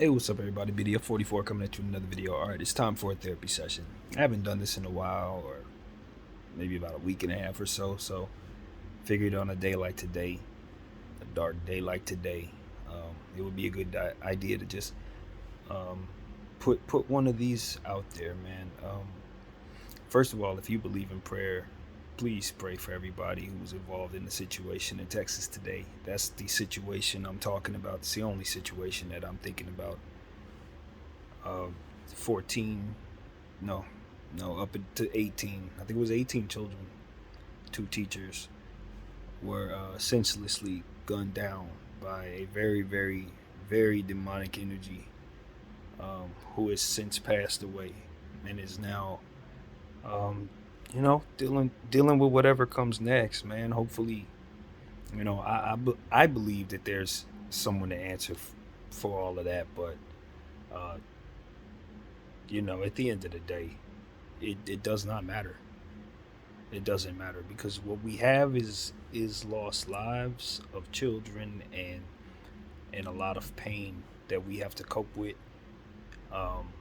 Hey, what's up, everybody? BDF 44 coming at you with another video. All right, it's time for a therapy session. I haven't done this in a while, or maybe about a week and a half or so. So, figured on a day like today, a dark day like today, it would be a good idea to just um, put one of these out there, man. First of all, if you believe in prayer, please pray for everybody who was involved in the situation in Texas today. That's the situation I'm talking about. It's the only situation that I'm thinking about. 14, no, up to 18. I think it was 18 children. Two teachers were senselessly gunned down by a very, very, very demonic energy, who has since passed away and is now, um, dealing with whatever comes next, man. Hopefully, I believe that there's someone to answer for all of that, but uh, at the end of the day, it does not matter. It doesn't matter because what we have is lost lives of children and a lot of pain that we have to cope with. Um,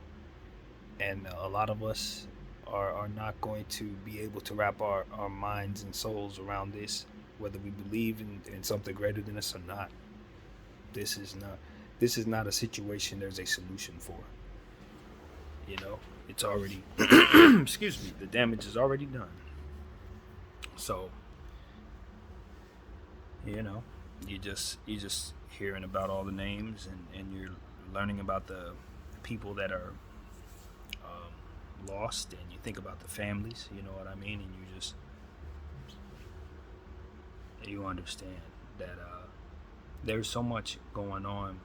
and a lot of us are not going to be able to wrap our minds and souls around this, whether we believe in something greater than us or not. This is not this is not a situation there's a solution for. It's already excuse me, the damage is already done. So, you know, you just hearing about all the names, and you're learning about the people that are lost, and you think about the families, you know what I mean, and you understand that there's so much going on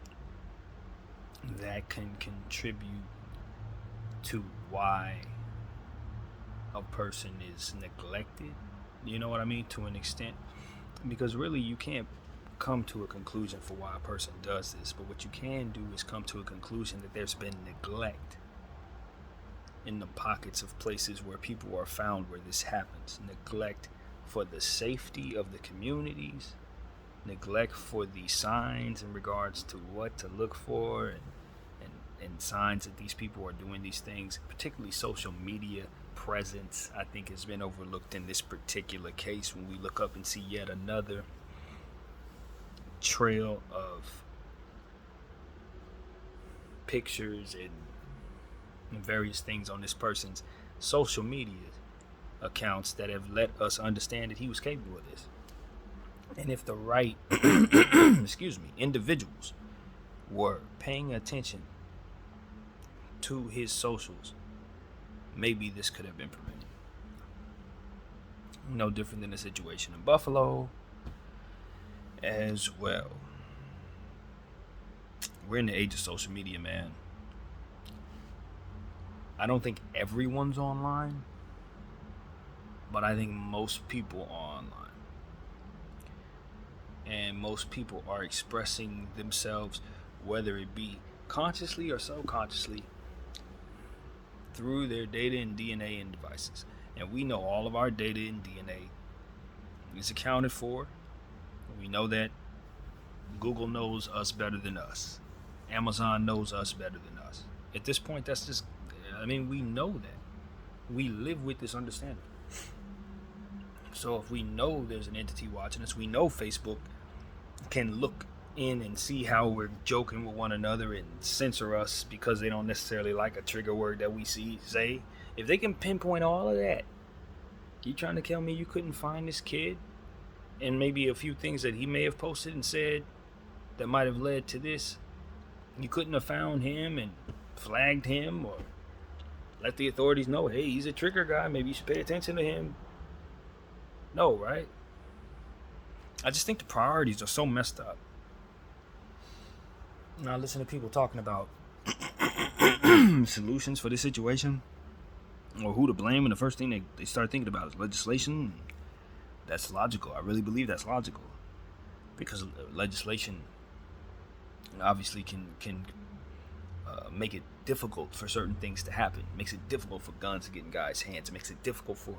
that can contribute to why a person is neglected, you know what I mean, to an extent. Because really, you can't come to a conclusion for why a person does this, but what you can do is come to a conclusion that there's been neglect in the pockets of places where people are found where this happens. Neglect for the safety of the communities, neglect for the signs in regards to what to look for, and signs that these people are doing these things. Particularly social media presence, I think, has been overlooked in this particular case when we look up and see yet another trail of pictures and various things on this person's social media accounts that have let us understand that he was capable of this. And if the right individuals were paying attention to his socials, maybe this could have been prevented. No different than the situation in Buffalo as well. We're in the age of social media, man. I don't think everyone's online, but I think most people are online. And most people are expressing themselves, whether it be consciously or subconsciously, through their data and DNA and devices. And we know all of our data and DNA is accounted for. We know that Google knows us better than us. Amazon knows us better than us. At this point, we know that. We live with this understanding. So if we know there's an entity watching us, we know Facebook can look in and see how we're joking with one another and censor us because they don't necessarily like a trigger word that we say. If they can pinpoint all of that, you trying to tell me you couldn't find this kid and maybe a few things that he may have posted and said that might have led to this? You couldn't have found him and flagged him or let the authorities know, hey, he's a trigger guy, maybe you should pay attention to him? No, right? I just think the priorities are so messed up. Now, I listen to people talking about solutions for this situation or who to blame, and the first thing they start thinking about is legislation. That's logical. I really believe that's logical, because legislation obviously can make it difficult for certain things to happen. It makes it difficult for guns to get in guys' hands. It makes it difficult for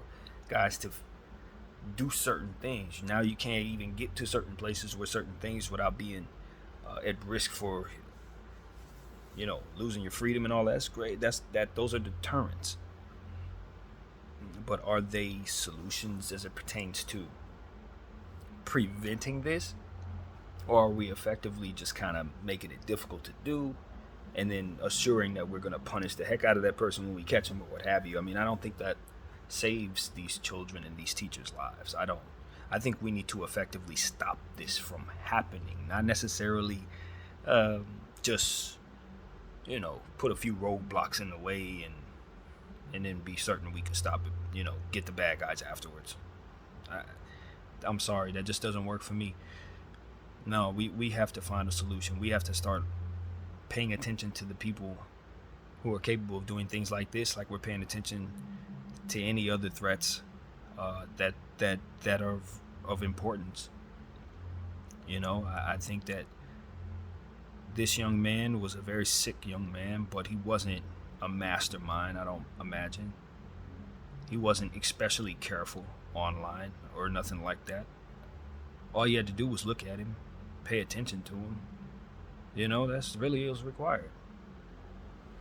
guys to do certain things. Now you can't even get to certain places with certain things without being at risk for losing your freedom and all that's great. Those are deterrents. But are they solutions as it pertains to preventing this? Or are we effectively just kind of making it difficult to do and then assuring that we're going to punish the heck out of that person when we catch them or what have you? I mean, I don't think that saves these children and these teachers' lives. I think we need to effectively stop this from happening, not necessarily just, put a few roadblocks in the way and then be certain we can stop it, get the bad guys afterwards. I'm sorry, that just doesn't work for me. No, we have to find a solution. We have to start paying attention to the people who are capable of doing things like this, like we're paying attention to any other threats that are of importance. I think that this young man was a very sick young man, but he wasn't a mastermind, I don't imagine. He wasn't especially careful online or nothing like that. All you had to do was look at him, pay attention to him. That's really was required.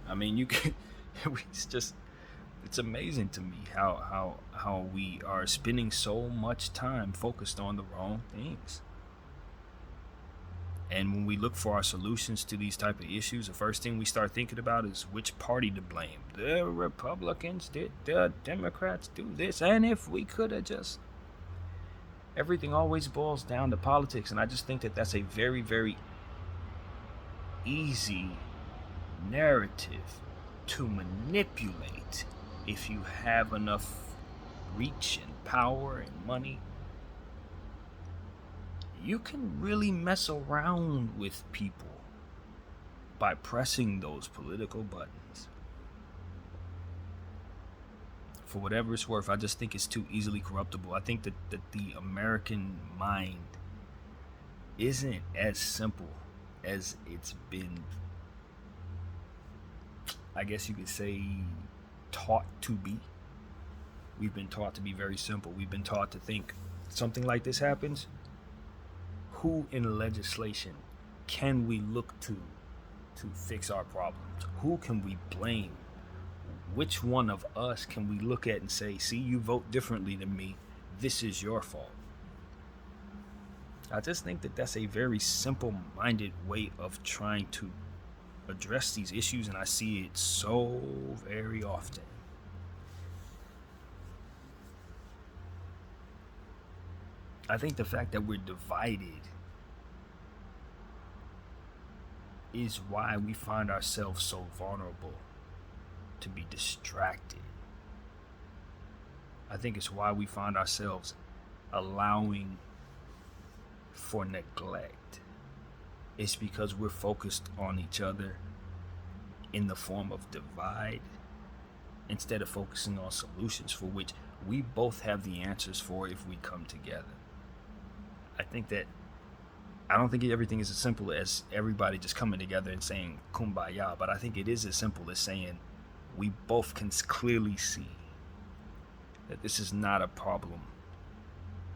I mean, you can. It's amazing to me how we are spending so much time focused on the wrong things. And when we look for our solutions to these type of issues, the first thing we start thinking about is which party to blame. The Republicans did, the Democrats do this, and if we could have just... Everything always boils down to politics, and I just think that that's a very, very easy narrative to manipulate if you have enough reach and power and money. You can really mess around with people by pressing those political buttons. For whatever it's worth, I just think it's too easily corruptible. I think that the American mind isn't as simple as it's been, I guess you could say, taught to be. We've been taught to be very simple. We've been taught to think something like this happens. Who in legislation can we look to fix our problems? Who can we blame? Which one of us can we look at and say, see, you vote differently than me. This is your fault. I just think that that's a very simple-minded way of trying to address these issues, and I see it so very often. I think the fact that we're divided is why we find ourselves so vulnerable to be distracted. I think it's why we find ourselves allowing for neglect. It's because we're focused on each other in the form of divide instead of focusing on solutions for which we both have the answers for if we come together. I don't think everything is as simple as everybody just coming together and saying kumbaya, but I think it is as simple as saying we both can clearly see that this is not a problem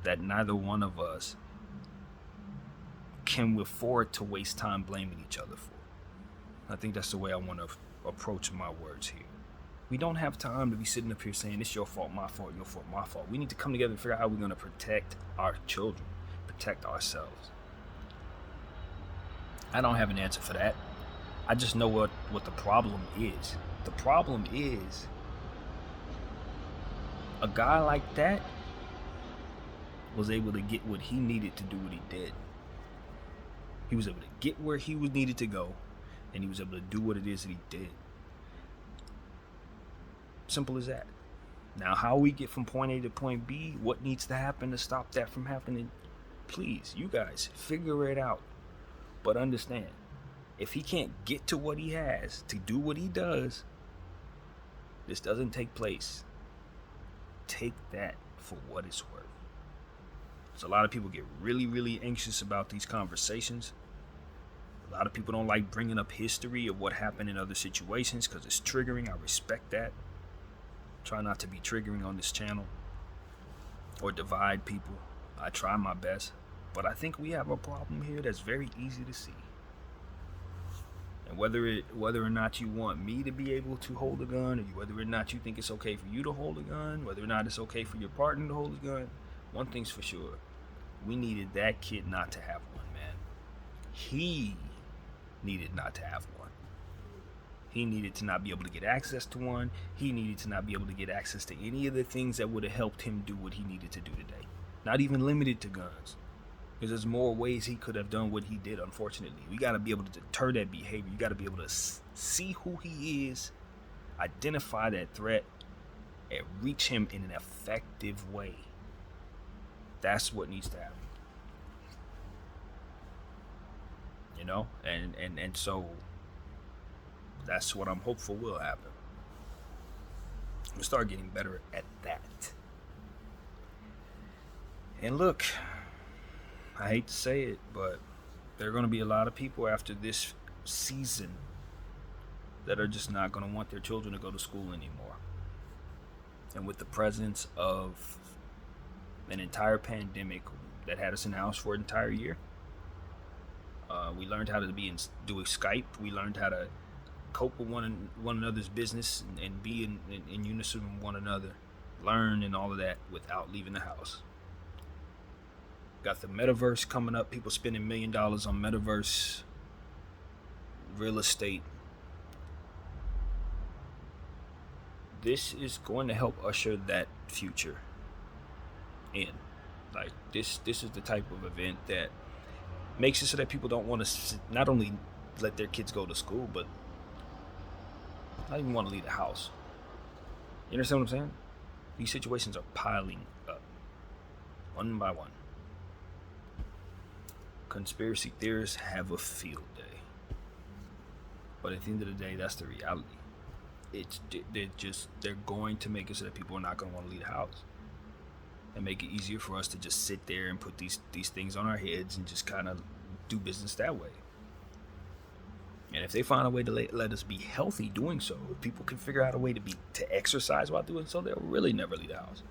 that neither one of us can afford to waste time blaming each other for. I think that's the way I want to approach my words here. We don't have time to be sitting up here saying it's your fault, my fault, your fault, my fault. We need to come together and figure out how we're going to protect our children, protect ourselves. I don't have an answer for that. I just know what the problem is. The problem is a guy like that was able to get what he needed to do what he did. He was able to get where he was needed to go, and he was able to do what it is that he did. Simple as that. Now, how we get from point A to point B, what needs to happen to stop that from happening, please, you guys, figure it out. But understand, if he can't get to what he has to do what he does, this doesn't take place. Take that for what it's worth. So a lot of people get really, really anxious about these conversations. A lot of people don't like bringing up history of what happened in other situations because it's triggering. I respect that. Try not to be triggering on this channel or divide people. I try my best. But I think we have a problem here that's very easy to see. And whether or not you want me to be able to hold a gun, or whether or not you think it's okay for you to hold a gun, whether or not it's okay for your partner to hold a gun, one thing's for sure: we needed that kid not to have one, man. He needed not to have one. He needed to not be able to get access to one. He needed to not be able to get access to any of the things that would have helped him do what he needed to do today. Not even limited to guns. Because there's more ways he could have done what he did, unfortunately. We got to be able to deter that behavior. You got to be able to see who he is, identify that threat, and reach him in an effective way. That's what needs to happen. You know? And so that's what I'm hopeful will happen. We'll start getting better at that. And look, I hate to say it, but there are going to be a lot of people after this season that are just not going to want their children to go to school anymore. And with the presence of an entire pandemic that had us in the house for an entire year, we learned how to do Skype. We learned how to cope with one another's business and be in unison with one another, learn and all of that without leaving the house. Got the metaverse coming up. People spending $1 million on metaverse real estate. This is going to help usher that future in. Like this is the type of event that makes it so that people don't want to not only let their kids go to school, but not even want to leave the house. You understand what I'm saying? These situations are piling up, one by one. Conspiracy theorists have a field day, but at the end of the day, that's the reality. They're going to make it so that people are not going to want to leave the house, and make it easier for us to just sit there and put these things on our heads and just kind of do business that way. And if they find a way to let us be healthy doing so, if people can figure out a way to exercise while doing so, they'll really never leave the house.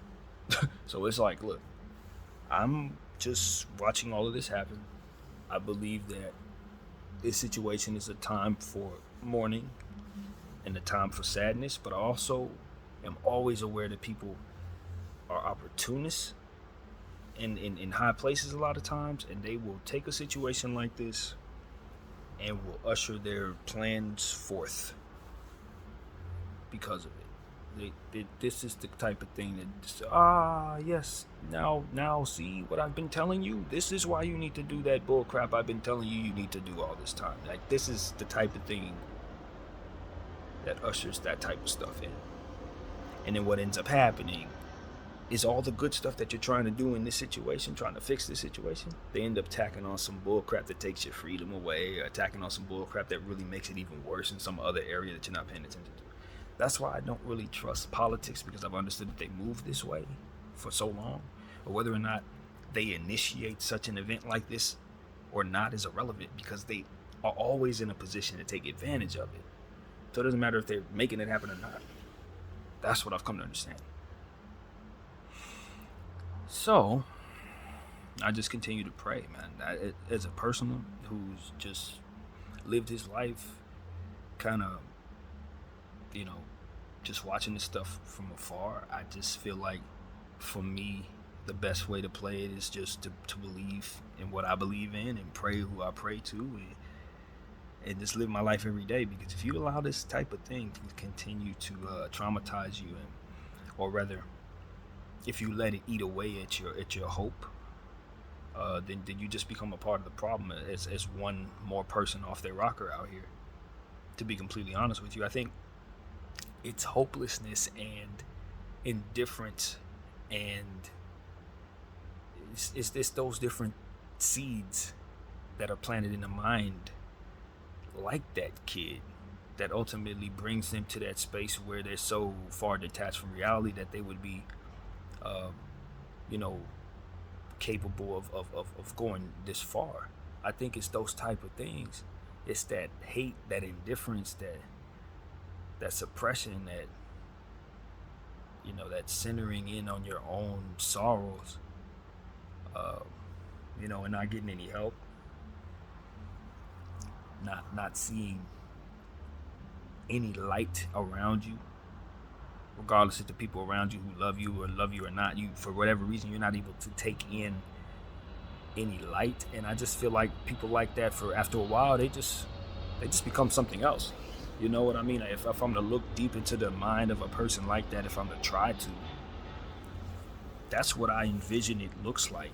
So it's like, look, I'm just watching all of this happen. I believe that this situation is a time for mourning and a time for sadness, but I also am always aware that people are opportunists in high places a lot of times, and they will take a situation like this and will usher their plans forth because of it. This is the type of thing that yes, now see what I've been telling you. This is why you need to do that bull crap I've been telling you need to do all this time. Like, this is the type of thing that ushers that type of stuff in. And then what ends up happening is all the good stuff that you're trying to do in this situation, trying to fix this situation, they end up tacking on some bull crap that takes your freedom away, or tacking on some bull crap that really makes it even worse in some other area that you're not paying attention to. That's why I don't really trust politics, because I've understood that they move this way for so long, or whether or not they initiate such an event like this or not is irrelevant, because they are always in a position to take advantage of it. So it doesn't matter if they're making it happen or not. That's what I've come to understand. So I just continue to pray, man. As a person who's just lived his life kind of, just watching this stuff from afar, I just feel like, for me, the best way to play it is just to believe in what I believe in and pray who I pray to, and just live my life every day. Because if you allow this type of thing to continue to traumatize you, or rather, if you let it eat away at your hope, then you just become a part of the problem as one more person off their rocker out here. To be completely honest with you, I think it's hopelessness and indifference, and it's those different seeds that are planted in the mind, like that kid, that ultimately brings them to that space where they're so far detached from reality that they would be capable of going this far. I think it's those type of things. It's that hate, that indifference, that suppression, that centering in on your own sorrows, and not getting any help, not seeing any light around you, regardless if the people around you who love you or not, you, for whatever reason, you're not able to take in any light. And I just feel like people like that, for after a while, they just become something else. You know what I mean? If I'm to look deep into the mind of a person like that, if I'm to try to, that's what I envision it looks like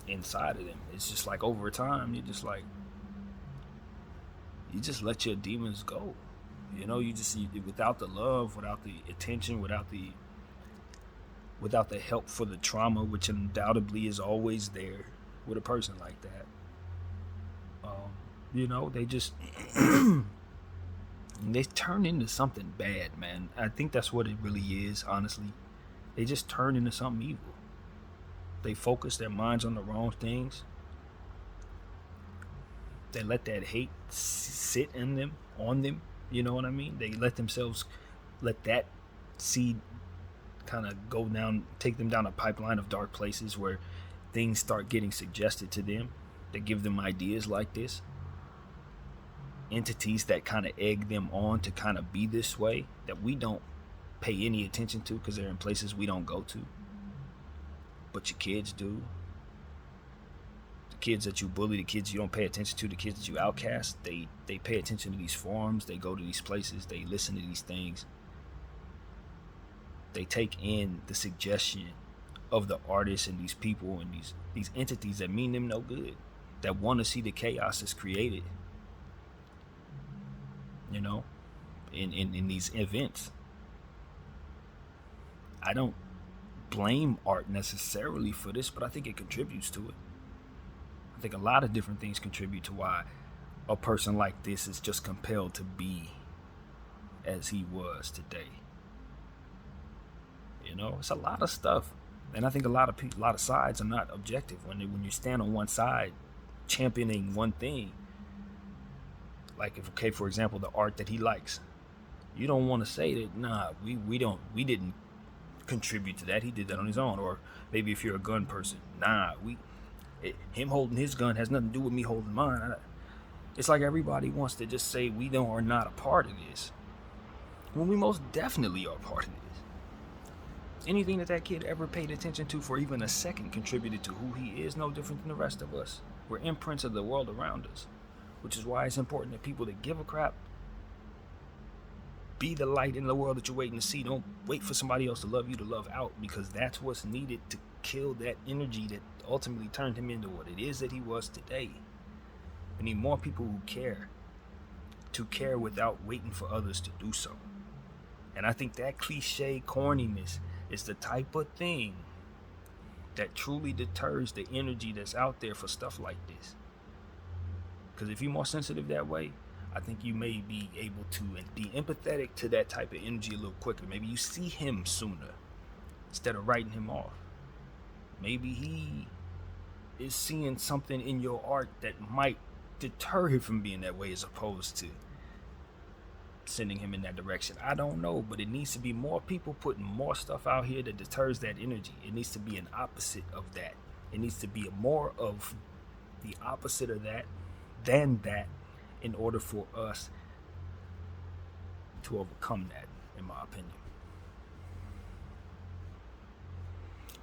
inside of them. It's just like over time, you just let your demons go. You know, without the love, without the attention, without the help for the trauma, which undoubtedly is always there with a person like that. You know, they just they turn into something bad, man. I think that's what it really is, honestly. They just turn into something evil. They focus their minds on the wrong things. They let that hate sit in them, on them. You know what I mean? They let that seed kind of go down, take them down a pipeline of dark places where things start getting suggested to them. They give them ideas like this. Entities that kind of egg them on to kind of be this way, that we don't pay any attention to because they're in places we don't go to. But your kids do. The kids that you bully, the kids you don't pay attention to, the kids that you outcast, they pay attention to these forums, they go to these places, they listen to these things. They take in the suggestion of the artists and these people and these entities that mean them no good, that want to see the chaos that's created, you know, in these events. I don't blame art necessarily for this, but I think it contributes to it. I think a lot of different things contribute to why a person like this is just compelled to be as he was today. You know, it's a lot of stuff, and I think a lot of sides are not objective. When you stand on one side, championing one thing, like for example, the art that he likes, you don't want to say that we didn't contribute to that. He did that on his own. Or maybe if you're a gun person, him holding his gun has nothing to do with me holding mine. It's like everybody wants to just say we are not a part of this, when we most definitely are part of this. Anything that kid ever paid attention to for even a second contributed to who he is, no different than the rest of us. We're imprints of the world around us, which is why it's important that people that give a crap be the light in the world that you're waiting to see. Don't wait for somebody else to love you to love out, because that's what's needed to kill that energy that ultimately turned him into what it is that he was today. We need more people who care, to care without waiting for others to do so. And I think that cliche corniness is the type of thing that truly deters the energy that's out there for stuff like this. Because if you're more sensitive that way, I think you may be able to be empathetic to that type of energy a little quicker. Maybe you see him sooner instead of writing him off. Maybe he is seeing something in your art that might deter him from being that way, as opposed to sending him in that direction. I don't know, but it needs to be more people putting more stuff out here that deters that energy. It needs to be an opposite of that. It needs to be more of the opposite of that than that, in order for us to overcome that, in my opinion.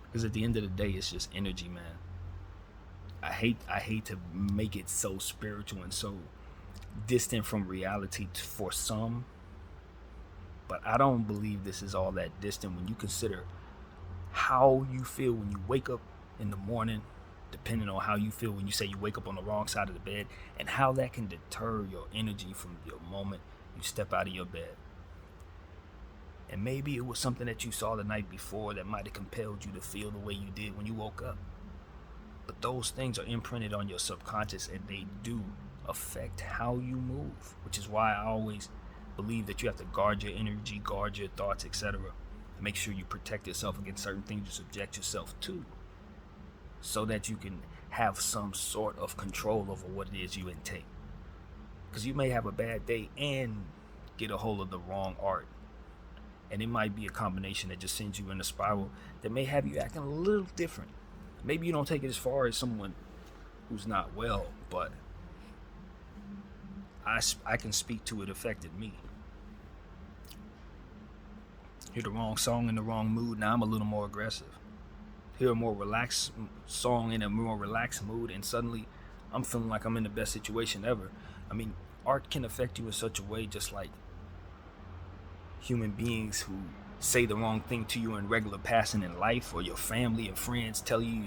Because at the end of the day, it's just energy, man. I hate to make it so spiritual and so distant from reality for some, but I don't believe this is all that distant when you consider how you feel when you wake up in the morning, depending on how you feel when you say you wake up on the wrong side of the bed, and how that can deter your energy from your moment you step out of your bed. And maybe it was something that you saw the night before that might have compelled you to feel the way you did when you woke up. But those things are imprinted on your subconscious, and they do affect how you move, which is why I always believe that you have to guard your energy, guard your thoughts, etc. Make sure you protect yourself against certain things you subject yourself to, so that you can have some sort of control over what it is you intake. Because you may have a bad day and get a hold of the wrong art, and it might be a combination that just sends you in a spiral that may have you acting a little different. Maybe you don't take it as far as someone who's not well, but I can speak to it affected me. Hear the wrong song in the wrong mood. Now I'm a little more aggressive. Hear a more relaxed song in a more relaxed mood, and suddenly I'm feeling like I'm in the best situation ever. I mean, art can affect you in such a way, just like human beings who say the wrong thing to you in regular passing in life, or your family and friends tell you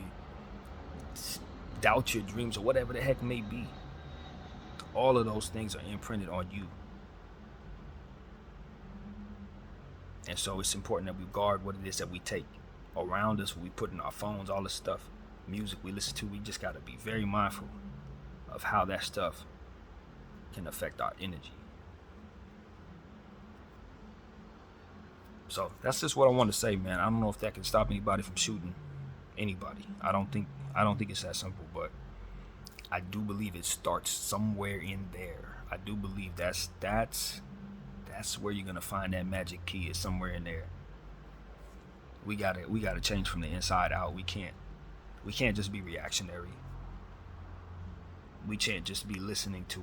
doubt your dreams, or whatever the heck may be. All of those things are imprinted on you. And so it's important that we guard what it is that we take around us, we put in our phones, all this stuff, music we listen to. We just got to be very mindful of how that stuff can affect our energy. So that's just what I want to say, man. I don't know if that can stop anybody from shooting anybody. I don't think it's that simple, but I do believe it starts somewhere in there. I do believe that's where you're gonna find that magic key, is somewhere in there. We gotta change from the inside out. We can't just be reactionary. We can't just be listening to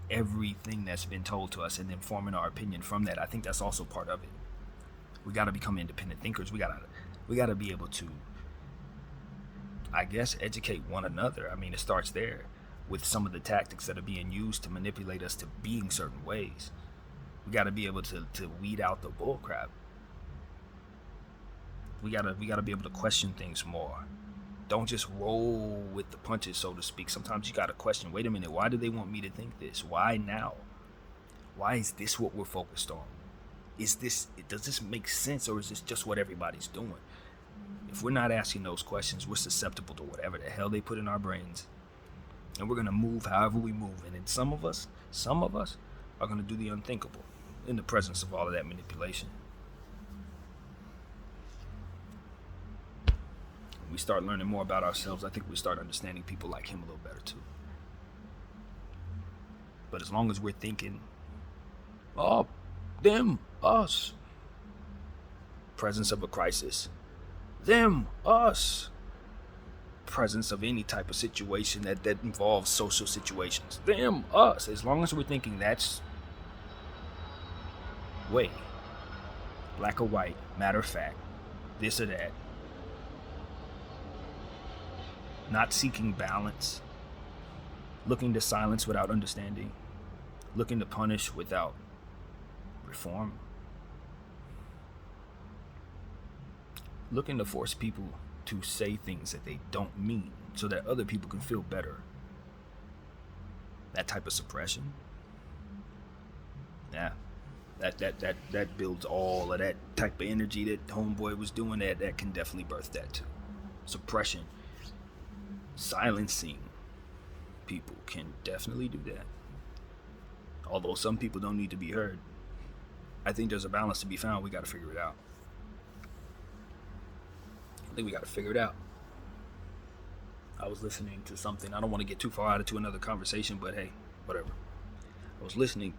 everything that's been told to us and then forming our opinion from that. I think that's also part of it. We gotta become independent thinkers. We gotta be able to, I guess, educate one another. I mean, it starts there with some of the tactics that are being used to manipulate us to being certain ways. We got to be able to weed out the bull crap. We gotta be able to question things more. Don't just roll with the punches, so to speak. Sometimes you gotta question, wait a minute, why do they want me to think this? Why now? Why is this what we're focused on? Does this make sense, or is this just what everybody's doing? If we're not asking those questions, we're susceptible to whatever the hell they put in our brains. And we're gonna move however we move. And then some of us are gonna do the unthinkable in the presence of all of that manipulation. When we start learning more about ourselves, I think we start understanding people like him a little better too. But as long as we're thinking, oh, them, us, presence of a crisis, them, us, presence of any type of situation that involves social situations, them, us, as long as we're thinking that's way, black or white, matter of fact, this or that, not seeking balance, looking to silence without understanding, looking to punish without reform, looking to force people to say things that they don't mean so that other people can feel better. That type of suppression, yeah, that builds all of that type of energy that homeboy was doing. That can definitely birth that too. Suppression, silencing people can definitely do that. Although some people don't need to be heard. I think there's a balance to be found. We got to figure it out. I was listening to something. I don't want to get too far out into another conversation, but hey, whatever. I was listening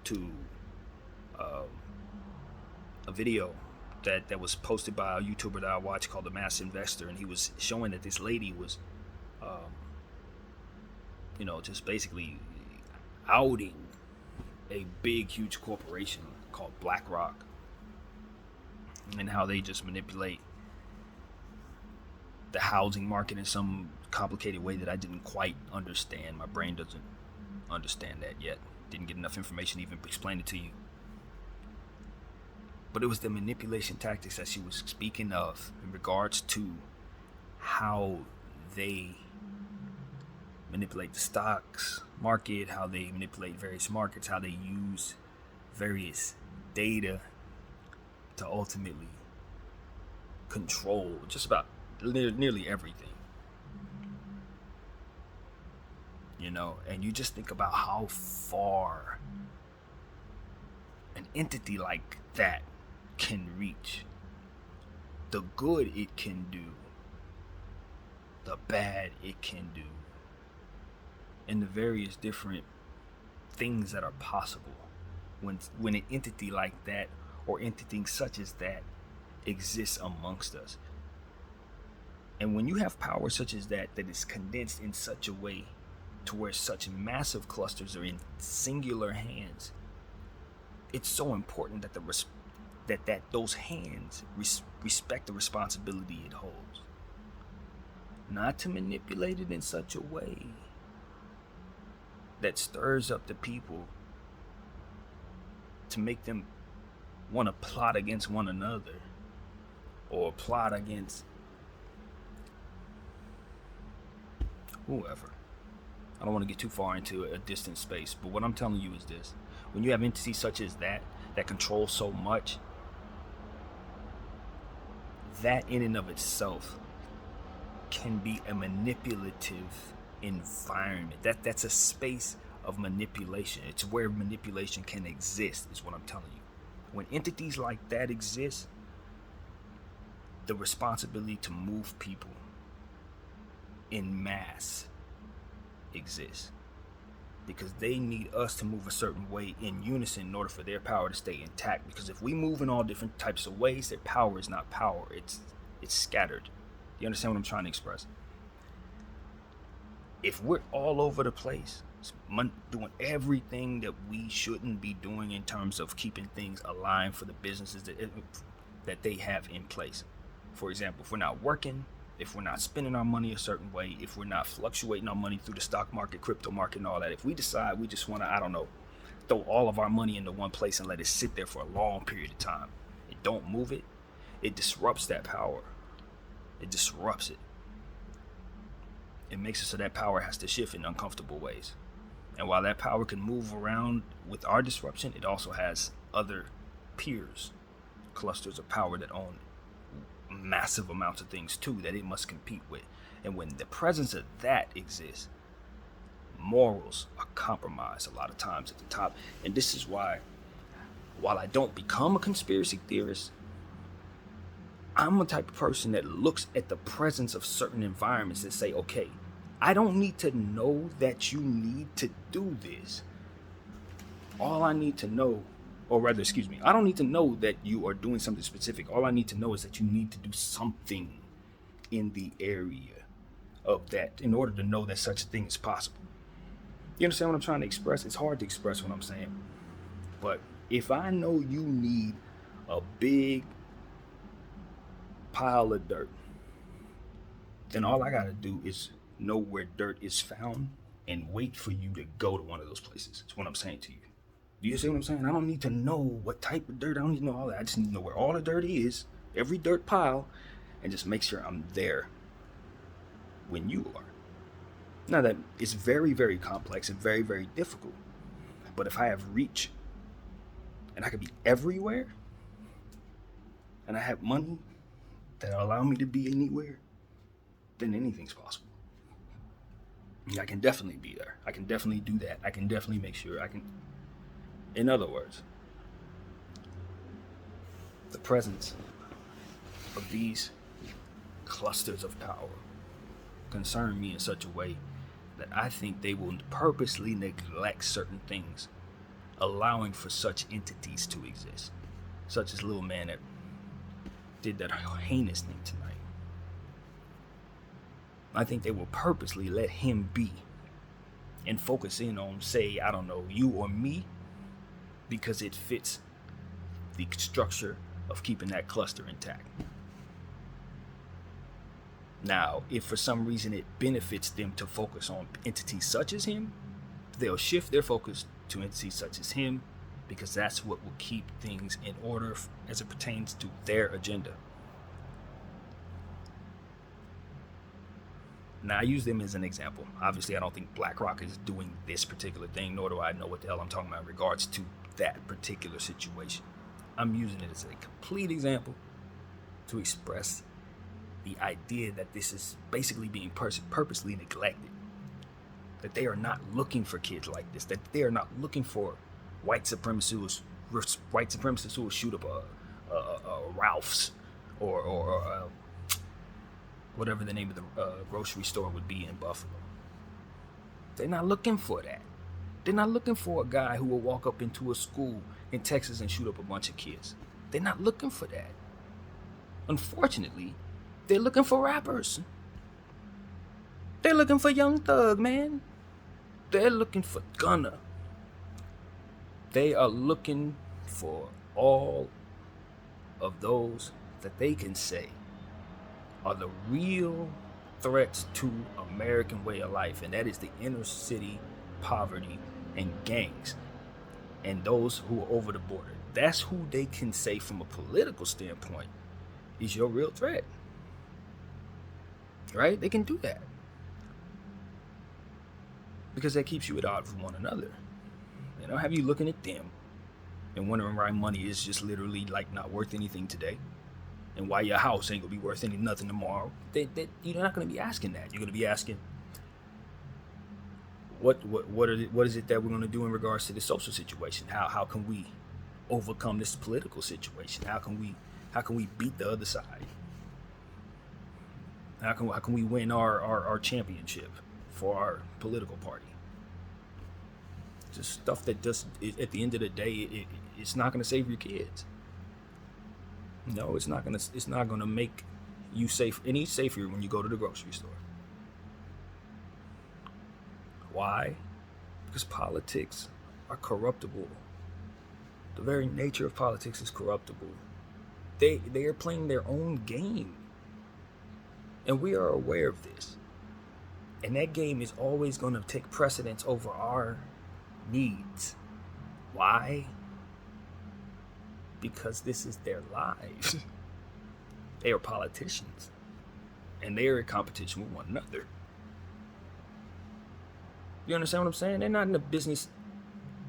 to a video that was posted by a YouTuber that I watch called The Mass Investor, and he was showing that this lady was, just basically outing a big, huge corporation called BlackRock, and how they just manipulate the housing market in some complicated way that I didn't quite understand. My brain doesn't understand that yet. Didn't get enough information to even explain it to you. But it was the manipulation tactics that she was speaking of in regards to how they manipulate the stocks market, how they manipulate various markets, how they use various data to ultimately control just about nearly everything. And you just think about how far an entity like that can reach, the good it can do, the bad it can do, and the various different things that are possible when an entity like that, or entities such as that, exists amongst us. And when you have power such as that is condensed in such a way to where such massive clusters are in singular hands, it's so important that that those hands respect the responsibility it holds. Not to manipulate it in such a way that stirs up the people to make them want to plot against one another or plot against whoever. I don't want to get too far into a distant space, but what I'm telling you is this. When you have entities such as that control so much, that in and of itself can be a manipulative environment. That's a space of manipulation. It's where manipulation can exist, is what I'm telling you. When entities like that exist, the responsibility to move people in mass exists, because they need us to move a certain way in unison in order for their power to stay intact. Because if we move in all different types of ways, their power is not power, it's scattered. You understand what I'm trying to express? If we're all over the place doing everything that we shouldn't be doing in terms of keeping things aligned for the businesses that they have in place. For example, if we're not working, if we're not spending our money a certain way, if we're not fluctuating our money through the stock market, crypto market, and all that, if we decide we just want to, throw all of our money into one place and let it sit there for a long period of time and don't move it, it disrupts that power. It disrupts it. It makes it so that power has to shift in uncomfortable ways. And while that power can move around with our disruption, it also has other peers, clusters of power that own massive amounts of things too that it must compete with. And when the presence of that exists, morals are compromised a lot of times at the top. And this is why, while I don't become a conspiracy theorist, I'm the type of person that looks at the presence of certain environments and say, okay, I don't need to know that you need to do this. All I need to know, I don't need to know that you are doing something specific. All I need to know is that you need to do something in the area of that in order to know that such a thing is possible. You understand what I'm trying to express? It's hard to express what I'm saying. But if I know you need a big pile of dirt, then all I gotta do is know where dirt is found and wait for you to go to one of those places. That's what I'm saying to you. Do you see what I'm saying? I don't need to know what type of dirt. I don't need to know all that. I just need to know where all the dirt is, every dirt pile, and just make sure I'm there when you are. Now that it's very, very complex and very, very difficult. But if I have reach and I can be everywhere and I have money that allow me to be anywhere, then anything's possible. I can definitely be there. I can definitely do that. I can definitely make sure I can. In other words, the presence of these clusters of power concern me in such a way that I think they will purposely neglect certain things, allowing for such entities to exist, such as little man that did that heinous thing tonight. I think they will purposely let him be and focus in on, say, I don't know, you or me, because it fits the structure of keeping that cluster intact. Now, if for some reason it benefits them to focus on entities such as him, they'll shift their focus to entities such as him, because that's what will keep things in order as it pertains to their agenda. Now, I use them as an example. Obviously, I don't think BlackRock is doing this particular thing, nor do I know what the hell I'm talking about in regards to that particular situation. I'm using it as a complete example to express the idea that this is basically being purposely neglected. That they are not looking for kids like this. That they are not looking for white supremacists who will shoot up a Ralph's or whatever the name of the grocery store would be in Buffalo. They're not looking for that. They're not looking for a guy who will walk up into a school in Texas and shoot up a bunch of kids. They're not looking for that. Unfortunately, they're looking for rappers. They're looking for Young Thug, man. They're looking for Gunna. They are looking for all of those that they can say are the real threats to American way of life, and that is the inner city poverty and gangs and those who are over the border. That's who they can say from a political standpoint is your real threat. Right? They can do that. Because that keeps you at odds with one another. They don't have you looking at them and wondering why money is just literally like not worth anything today, and why your house ain't gonna be worth nothing tomorrow. You're not gonna be asking that. You're gonna be asking, what is it that we're gonna do in regards to the social situation? How can we overcome this political situation? How can we beat the other side? How can we win our championship for our political party? Just stuff that just, at the end of the day, it's not going to save your kids. No, it's not going to make you safe any safer when you go to the grocery store. Why? Because politics are corruptible. The very nature of politics is corruptible. They are playing their own game. And we are aware of this. And that game is always going to take precedence over our needs. Why? Because this is their lives. They are politicians. And they are in competition with one another. You understand what I'm saying? They're not in the business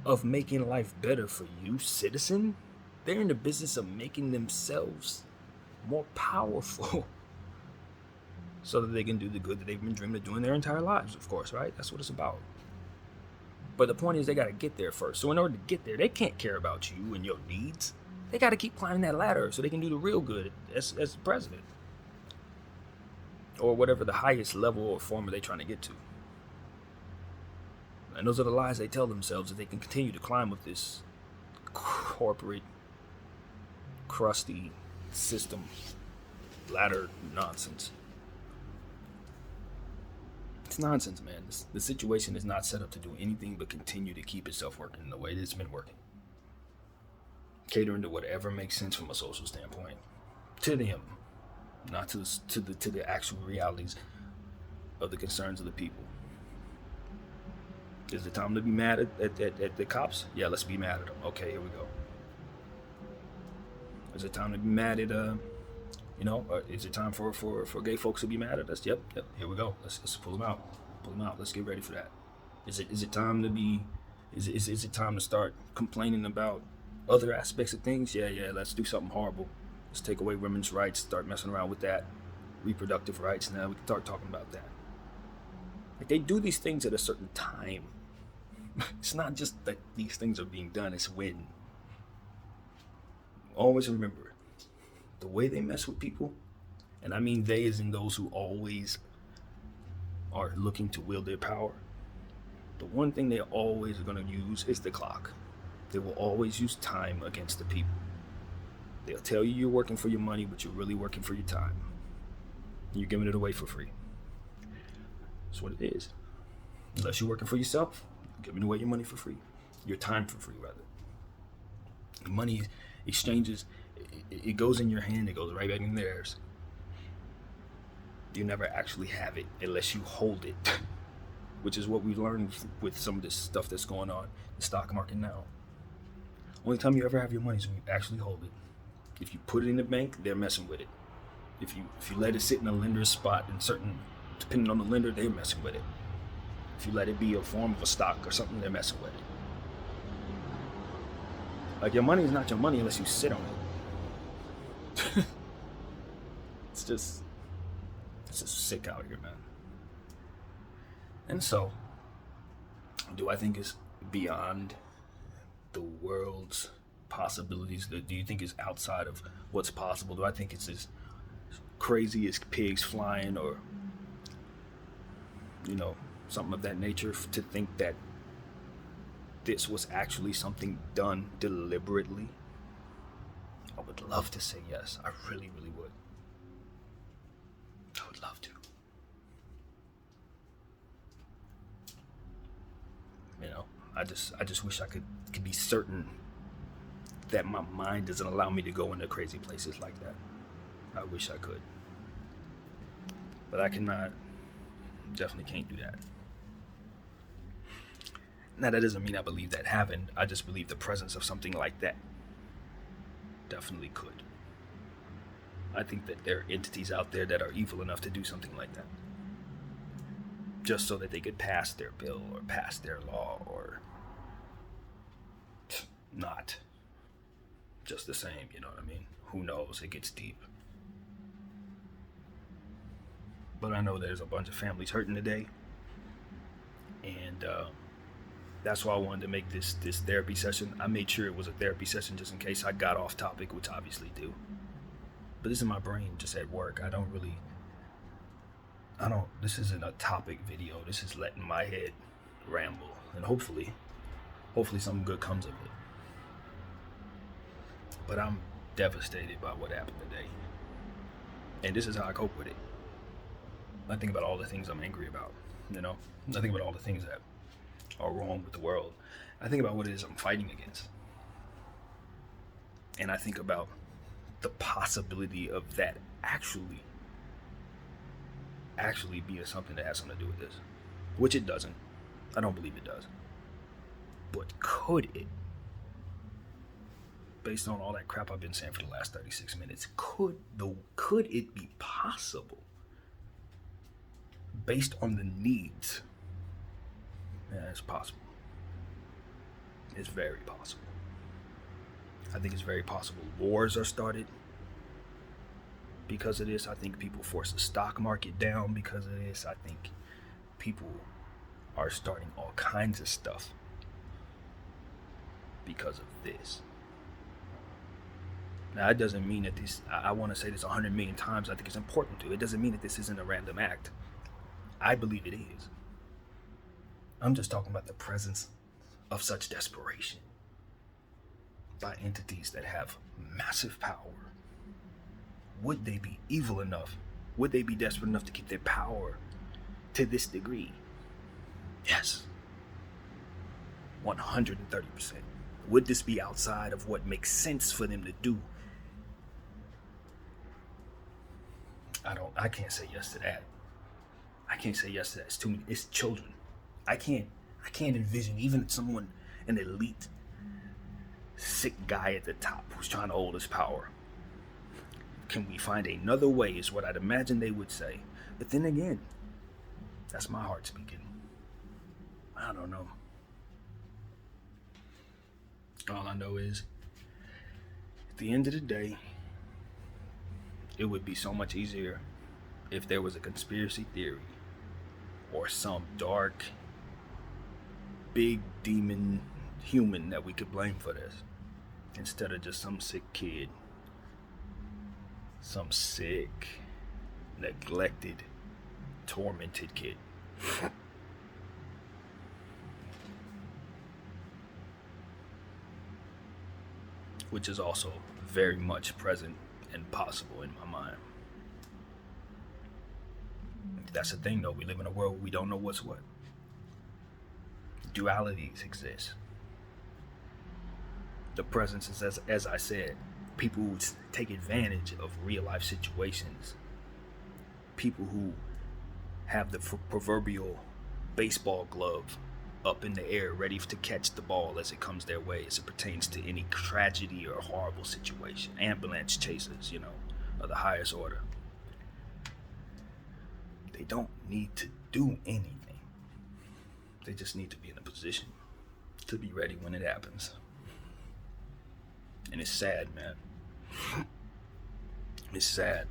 of making life better for you, citizen. They're in the business of making themselves more powerful so that they can do the good that they've been dreaming of doing their entire lives, of course, right? That's what it's about. But the point is, they got to get there first. So in order to get there, they can't care about you and your needs. They got to keep climbing that ladder so they can do the real good as president. Or whatever the highest level or form they're trying to get to. And those are the lies they tell themselves, that they can continue to climb with this corporate, crusty system ladder nonsense. It's nonsense, man. The situation is not set up to do anything but continue to keep itself working in the way that it's been working. Catering to whatever makes sense from a social standpoint. To them. Not to the actual realities of the concerns of the people. Is it time to be mad at the cops? Yeah, let's be mad at them. Okay, here we go. Is it time to be mad at is it time for gay folks to be mad at us? Yep. Here we go. Let's pull them out. Let's get ready for that. Is it time to be? Is it time to start complaining about other aspects of things? Yeah. Let's do something horrible. Let's take away women's rights. Start messing around with that. Reproductive rights. Now we can start talking about that. Like, they do these things at a certain time. It's not just that these things are being done. It's when. Always remember, the way they mess with people, and I mean they as in those who always are looking to wield their power, the one thing they always are going to use is the clock. They will always use time against the people. They'll tell you you're working for your money, but you're really working for your time. You're giving it away for free. That's what it is. Unless you're working for yourself, you're giving away your money for free. Your time for free, rather. Money exchanges, it goes in your hand, it goes right back in theirs. You never actually have it unless you hold it, which is what we've learned with some of this stuff that's going on in the stock market now. Only time you ever have your money is when you actually hold it. If you put it in the bank, they're messing with it. If you let it sit in a lender's spot, in certain, depending on the lender, they're messing with it. If you let it be a form of a stock or something, they're messing with it. Like, your money is not your money unless you sit on it. It's just sick out here, man. And so, do I think it's beyond the world's possibilities? Do you think it's outside of what's possible? Do I think it's as crazy as pigs flying, or something of that nature, to think that this was actually something done deliberately? I would love to say yes. I really, really would. I would love to. I just wish I could be certain that my mind doesn't allow me to go into crazy places like that. I wish I could. But I cannot. Definitely can't do that. Now, that doesn't mean I believe that happened. I just believe the presence of something like that definitely could. I think that there are entities out there that are evil enough to do something like that. Just so that they could pass their bill or pass their law or not. Just the same, you know what I mean? Who knows? It gets deep. But I know there's a bunch of families hurting today. And that's why I wanted to make this therapy session. I made sure it was a therapy session just in case I got off topic, which I obviously do. But this is my brain just at work. This isn't a topic video. This is letting my head ramble. And hopefully something good comes of it. But I'm devastated by what happened today. And this is how I cope with it. I think about all the things I'm angry about, you know? I think about all the things that are wrong with the world. I think about what it is I'm fighting against. And I think about the possibility of that actually being something that has something to do with this. Which it doesn't. I don't believe it does. But could it? Based on all that crap I've been saying for the last 36 minutes, could it be possible? Based on the needs. Yeah, it's possible. It's very possible. I think it's very possible wars are started because of this. I think people force the stock market down because of this. I think people are starting all kinds of stuff because of this. Now, it doesn't mean that this, I want to say this 100 million times, I think it's important to. It doesn't mean that this isn't a random act. I believe it is. I'm just talking about the presence of such desperation by entities that have massive power. Would they be evil enough? Would they be desperate enough to keep their power to this degree? Yes. 130%. Would this be outside of what makes sense for them to do? I can't say yes to that. I can't say yes to that. It's too many. It's children. I can't envision even someone, an elite, sick guy at the top who's trying to hold his power. Can we find another way is what I'd imagine they would say. But then again, that's my heart speaking. I don't know. All I know is, at the end of the day, it would be so much easier if there was a conspiracy theory or some dark, big demon human that we could blame for this, instead of just some sick kid, some sick, neglected, tormented kid. Which is also very much present and possible in my mind. That's the thing though, we live in a world where we don't know what's what. Dualities exist. The presence is, as I said, people who take advantage of real life situations. People who have the proverbial baseball glove up in the air ready to catch the ball as it comes their way, as it pertains to any tragedy or horrible situation. Ambulance chasers, of the highest order. They don't need to do anything. They just need to be in a position to be ready when it happens. And it's sad, man. It's sad.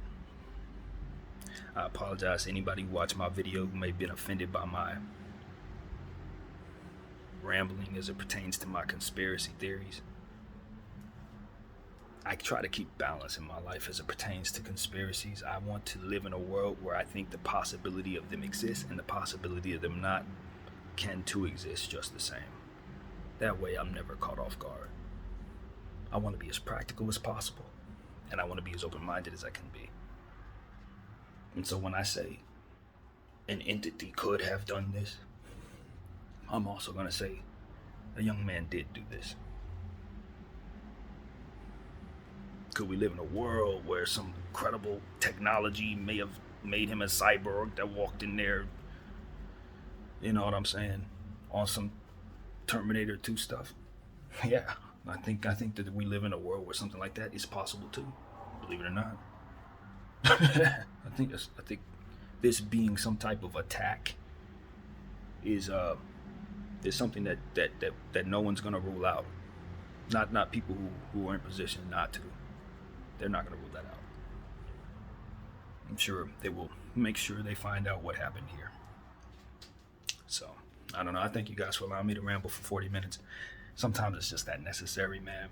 I apologize to anybody who watched my video who may have been offended by my rambling as it pertains to my conspiracy theories. I try to keep balance in my life as it pertains to conspiracies. I want to live in a world where I think the possibility of them exists and the possibility of them not can too exist just the same. That way I'm never caught off guard. I want to be as practical as possible, and I want to be as open-minded as I can be. And so when I say an entity could have done this, I'm also going to say a young man did do this. Could we live in a world where some incredible technology may have made him a cyborg that walked in there, you know what I'm saying, on some Terminator 2 stuff? Yeah, I think that we live in a world where something like that is possible too, believe it or not. I think this being some type of attack is something that no one's gonna rule out. Not people who are in position not to. They're not gonna rule that out. I'm sure they will make sure they find out what happened here. So I don't know. I thank you guys for allowing me to ramble for 40 minutes. Sometimes it's just that necessary, man.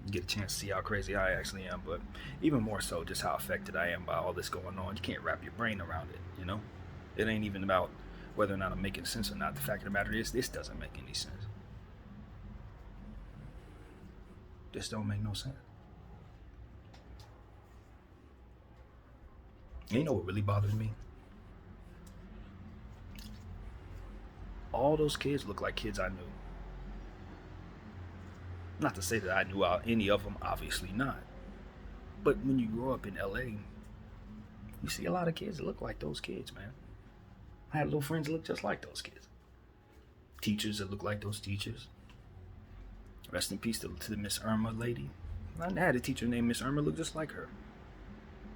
You get a chance to see how crazy I actually am, but even more so just how affected I am by all this going on. You can't wrap your brain around it, you know? It ain't even about whether or not I'm making sense or not. The fact of the matter is, this doesn't make any sense. This don't make no sense. And you know what really bothers me? All those kids look like kids I knew. Not to say that I knew any of them, obviously not. But when you grow up in LA, you see a lot of kids that look like those kids, man. I had little friends that look just like those kids. Teachers that look like those teachers. Rest in peace to the Miss Irma lady. I had a teacher named Miss Irma, look just like her.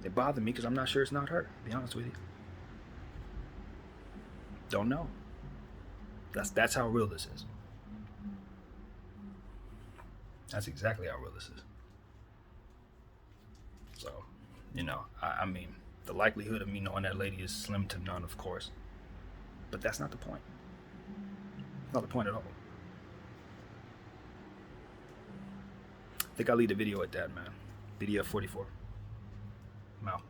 It bothered me because I'm not sure it's not her, to be honest with you. Don't know. That's how real this is. That's exactly how real this is. So, you know, I mean, the likelihood of me knowing that lady is slim to none, of course. But that's not the point. Not the point at all. I think I'll leave the video at that, man. BDF 44. I'm out.